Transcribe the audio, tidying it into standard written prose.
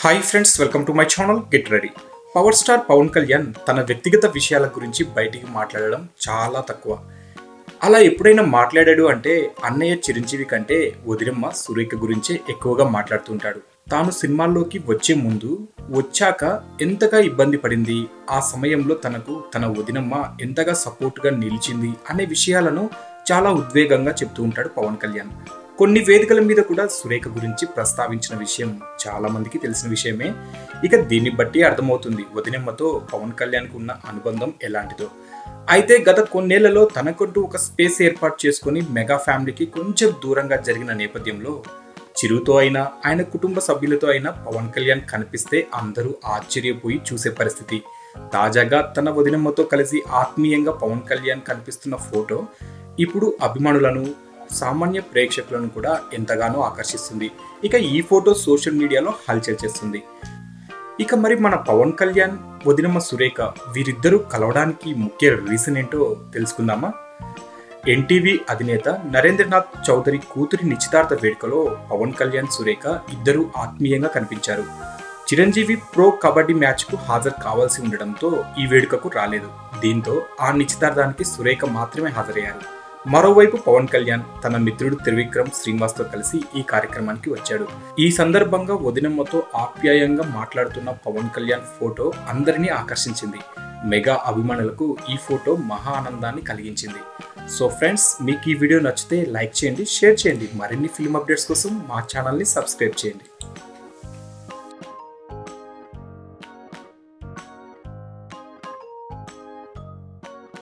Hi friends, welcome to my channel get ready. Power star Pawan Kalyan తన వ్యక్తిగత విషయాల గురించి బయటికి మాట్లాడడం చాలా తక్కువ. అలా ఎప్పుడైనా మాట్లాడాడు అంటే అన్నయ్య చిరంజీవి కంటే వదినమ్మ సురేఖ గురించే ఎక్కువగా మాట్లాడుతుంటాడు. తాను సినిమాల్లోకి వచ్చే ముందు, వచ్చాక ఎంతగా ఇబ్బంది పడింది, ఆ సమయంలో తనకు తన వదినమ్మ ఎంతగా సపోర్ట్గా నిలిచింది అనే విషయాలను చాలా ఉద్వేగంగా చెప్తూ ఉంటాడు పవన్ కళ్యాణ్. కొన్ని వేదికల మీద కూడా సురేఖ గురించి ప్రస్తావించిన విషయం చాలా మందికి తెలిసిన విషయమే. ఇక దీన్ని బట్టి అర్థమవుతుంది వదినమ్మతో పవన్ కళ్యాణ్కు ఉన్న అనుబంధం ఎలాంటిదో. అయితే గత కొన్నేళ్లలో తనకంటూ ఒక స్పేస్ ఏర్పాటు చేసుకుని మెగా ఫ్యామిలీకి కొంచెం దూరంగా జరిగిన నేపథ్యంలో చిరుతో అయినా ఆయన కుటుంబ సభ్యులతో అయినా పవన్ కళ్యాణ్ కనిపిస్తే అందరూ ఆశ్చర్యపోయి చూసే పరిస్థితి. తాజాగా తన వదినమ్మతో కలిసి ఆత్మీయంగా పవన్ కళ్యాణ్ కనిపిస్తున్న ఫోటో ఇప్పుడు అభిమానులను, సామాన్య ప్రేక్షకులను కూడా ఎంతగానో ఆకర్షిస్తుంది. ఇక ఈ ఫోటో సోషల్ మీడియాలో హల్చల్ చేస్తుంది. ఇక మరి మన పవన్ కళ్యాణ్, వదినమ్మ సురేఖ వీరిద్దరూ కలవడానికి ముఖ్య రీజన్ ఏంటో తెలుసుకుందామా? ఎన్టీవీ అధినేత నరేంద్రనాథ్ చౌదరి కూతురి నిశ్చితార్థ వేడుకలో పవన్ కళ్యాణ్, సురేఖ ఇద్దరూ ఆత్మీయంగా కనిపించారు. చిరంజీవి ప్రో కబడ్డీ మ్యాచ్కు హాజరు కావాల్సి ఉండడంతో ఈ వేడుకకు రాలేదు. దీంతో ఆ నిశ్చితార్థానికి సురేఖ మాత్రమే హాజరయ్యారు. మరోవైపు పవన్ కళ్యాణ్ తన మిత్రుడు త్రివిక్రమ్ శ్రీనివాస్తో కలిసి ఈ కార్యక్రమానికి వచ్చాడు. ఈ సందర్భంగా వదినమ్మతో ఆప్యాయంగా మాట్లాడుతున్న పవన్ కళ్యాణ్ ఫోటో అందరినీ ఆకర్షించింది. మెగా అభిమానులకు ఈ ఫోటో మహా ఆనందాన్ని కలిగించింది. సో ఫ్రెండ్స్, మీకు ఈ వీడియో నచ్చితే లైక్ చేయండి, షేర్ చేయండి. మరిన్ని ఫిల్మ్ అప్డేట్స్ కోసం మా ఛానల్ని సబ్స్క్రైబ్ చేయండి.